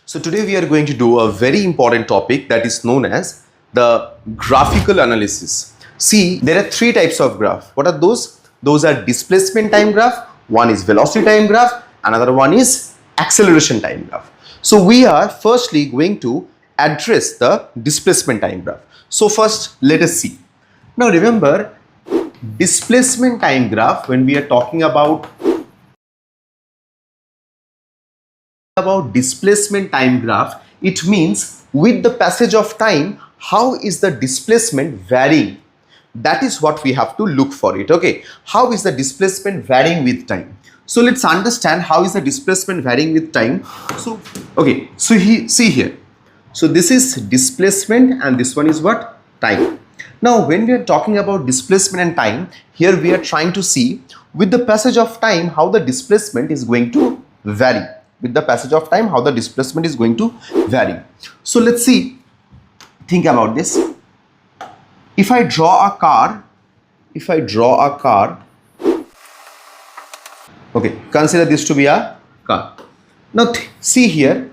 So today we are going to do a very important topic that is known as the graphical analysis. See, there are three types of graph. What are those? Those are displacement time graph, one is velocity time graph, another one is acceleration time graph. So we are firstly going to address the displacement time graph. So first let us see. Now remember, displacement time graph, when we are talking about displacement time graph, it means with the passage of time, how is the displacement varying? That is what we have to look for it. Okay, how is the displacement varying with time? So let's understand how is the displacement varying with time. So okay, so see here, so this is displacement and this one is what? Time. Now when we are talking about displacement and time, here we are trying to see with the passage of time how the displacement is going to vary. With the passage of time, how the displacement is going to vary. So let's see, think about this. If I draw a car, okay, consider this to be a car. Now see here,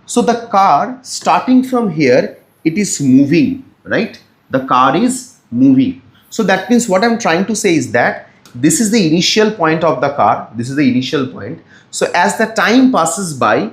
so the car starting from here, it is moving, right? The car is moving. So that means what I'm trying to say is that this is the initial point of the car. This is the initial point. So as the time passes by,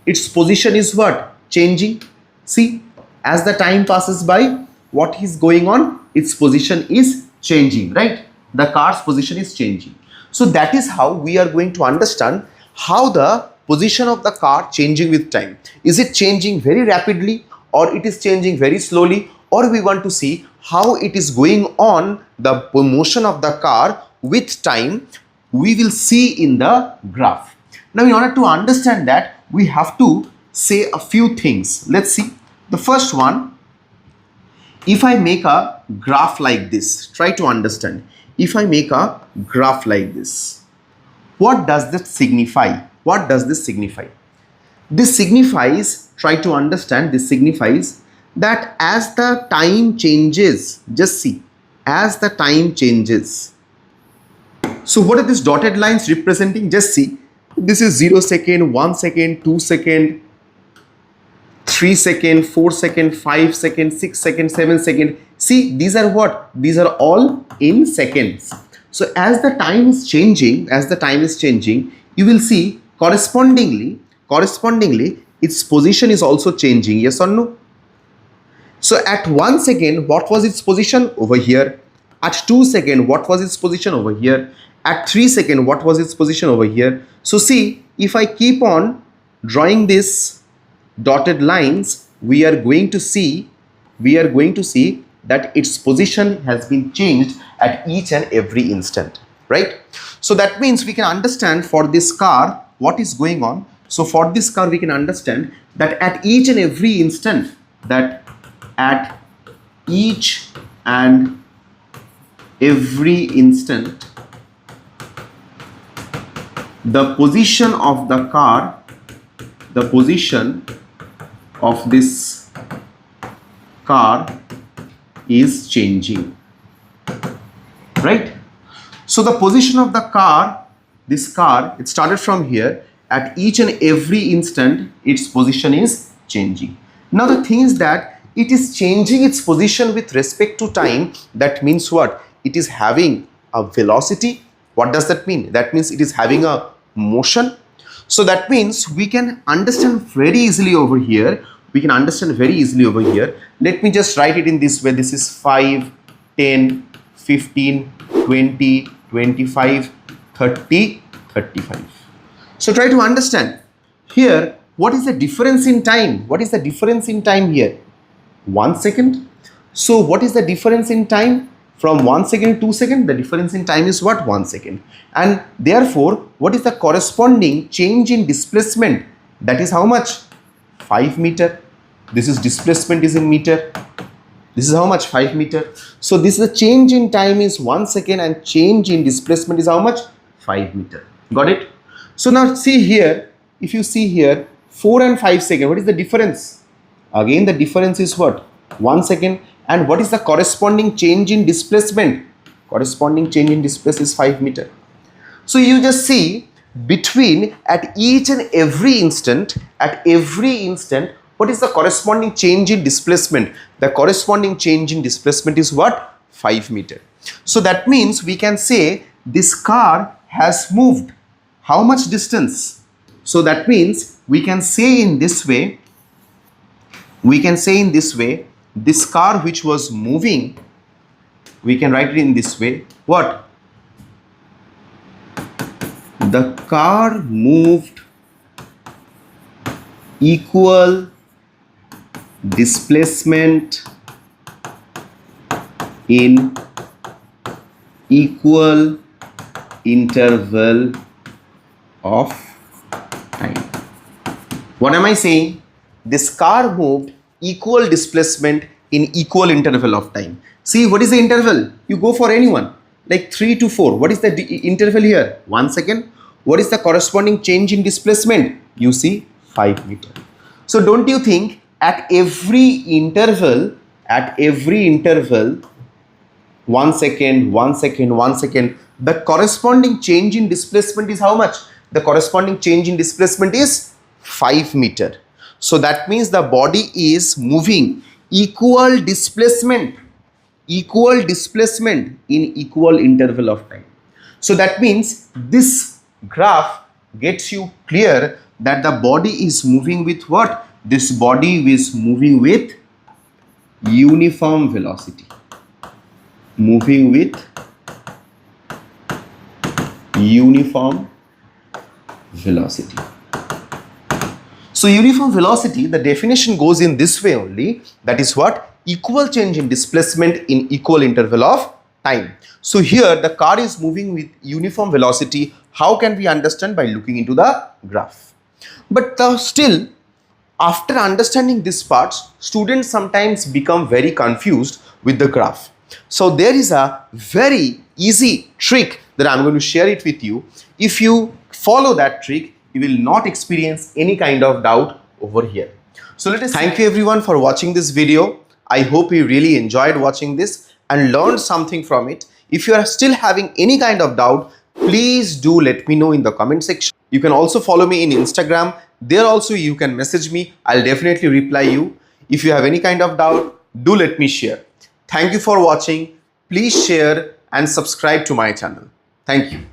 its position is what? Changing. See, as the time passes by, what is going on? Its position is changing, right? The car's position is changing. So that is how we are going to understand how the position of the car changing with time. Is it changing very rapidly or it is changing very slowly, or we want to see how it is going on the motion of the car with time, we will see in the graph. Now in order to understand that, we have to say a few things. Let's see. The first one, if I make a graph like this, try to understand. If I make a graph like this, what does that signify? What does this signify? This signifies, try to understand, this signifies that as the time changes, just see, as the time changes. So what are these dotted lines representing? Just see, this is 0 second, 1 second, 2 second, 3 second, 4 second, 5 second, 6 second, 7 second. See, these are what? These are all in seconds. So as the time is changing, you will see correspondingly, its position is also changing. Yes or no? So at 1 second, what was its position? Over here. At 2 seconds, what was its position? Over here. At 3 seconds, what was its position? Over here. So see, if I keep on drawing this dotted lines, we are going to see that its position has been changed at each and every instant, right? So that means we can understand for this car what is going on. So for this car, we can understand that at each and every instant, the position of the car, the position of this car is changing, right? So the position of the car, this car, it started from here. At each and every instant, its position is changing. Now the thing is that it is changing its position with respect to time. That means what? It is having a velocity. What does that mean? That means it is having a motion. So that means we can understand very easily over here. Let me just write it in this way. This is 5, 10, 15, 20, 25, 30, 35. So try to understand here, what is the difference in time? What is the difference in time here? 1 second. So what is the difference in time? From 1 second to 2 seconds, the difference in time is what? 1 second. And therefore, what is the corresponding change in displacement? That is how much? 5 meter. This is displacement is in meter. This is how much? 5 meter. So this is the change in time is 1 second and change in displacement is how much? 5 meter. Got it? So now see here, if you see here, 4 and 5 seconds, what is the difference? Again, the difference is what? 1 second. And what is the corresponding change in displacement? Corresponding change in displacement is 5 meter. So you just see between at each and every instant, what is the corresponding change in displacement? The corresponding change in displacement is what? 5 meter. So that means we can say this car has moved how much distance? So that means we can say in this way, this car which was moving, we can write it in this way, what? The car moved equal displacement in equal interval of time. What am I saying? This car moved equal displacement in equal interval of time. See, what is the interval? You go for anyone, like 3 to 4. What is the interval here? 1 second. What is the corresponding change in displacement? You see, 5 meter. So don't you think at every interval, 1 second, 1 second, 1 second, the corresponding change in displacement is how much? The corresponding change in displacement is 5 meter. So that means the body is moving equal displacement in equal interval of time. So that means this graph gets you clear that the body is moving with what? This body is moving with uniform velocity. Moving with uniform velocity. So uniform velocity, the definition goes in this way only. That is what? Equal change in displacement in equal interval of time. So here the car is moving with uniform velocity. How can we understand? By looking into the graph. But still, after understanding this part, students sometimes become very confused with the graph. So there is a very easy trick that I'm going to share it with you. If you follow that trick, you will not experience any kind of doubt over here. So let us thank you everyone for watching this video. I hope you really enjoyed watching this and learned something from it. If you are still having any kind of doubt, please do let me know in the comment section. You can also follow me in Instagram. There also you can message me. I'll definitely reply you. If you have any kind of doubt, do let me share. Thank you for watching. Please share and subscribe to my channel. Thank you.